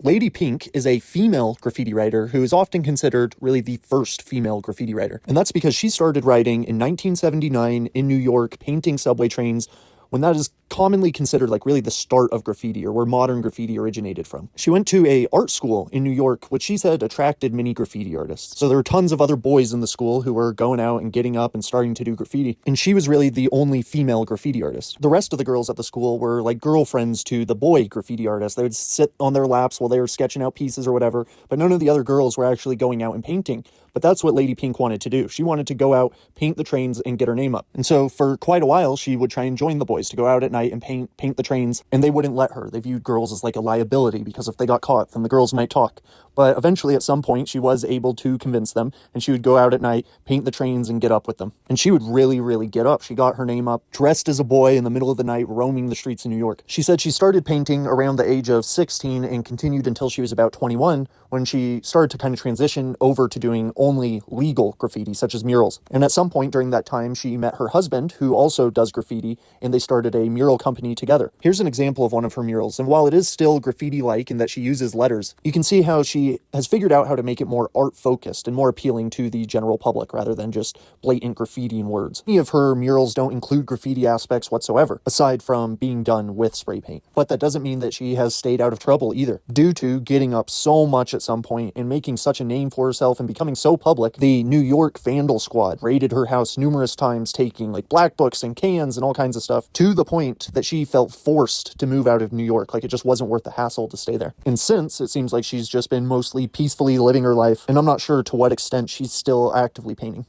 Lady Pink is a female graffiti writer who is often considered really the first female graffiti writer. And that's because she started writing in 1979 in New York, painting subway trains, when that is commonly considered like really the start of graffiti, or where modern graffiti originated from. She went to a art school in New York, which she said attracted many graffiti artists. So there were tons of other boys in the school who were going out and getting up and starting to do graffiti, and she was really the only female graffiti artist. The rest of the girls at the school were like girlfriends to the boy graffiti artists. They would sit on their laps while they were sketching out pieces or whatever, but none of the other girls were actually going out and painting. But that's what Lady Pink wanted to do. She wanted to go out, paint the trains, and get her name up. And so for quite a while, she would try and join the boys to go out at night and paint the trains, and they wouldn't let her. They viewed girls as like a liability, because if they got caught, then the girls might talk. But eventually, at some point, she was able to convince them, and she would go out at night, paint the trains, and get up with them. And she would really, really get up. She got her name up, dressed as a boy in the middle of the night, roaming the streets in New York. She said she started painting around the age of 16 and continued until she was about 21, when she started to kind of transition over to doing only legal graffiti, such as murals. And at some point during that time, she met her husband, who also does graffiti, and they started a mural company together. Here's an example of one of her murals, and while it is still graffiti-like in that she uses letters, you can see how she has figured out how to make it more art-focused and more appealing to the general public, rather than just blatant graffiti in words. Many of her murals don't include graffiti aspects whatsoever, aside from being done with spray paint. But that doesn't mean that she has stayed out of trouble either. Due to getting up so much at some point and making such a name for herself and becoming so public, the New York Vandal Squad raided her house numerous times, taking like black books and cans and all kinds of stuff, to the point that she felt forced to move out of New York. Like, it just wasn't worth the hassle to stay there. And since, it seems like she's just been mostly peacefully living her life, and I'm not sure to what extent she's still actively painting.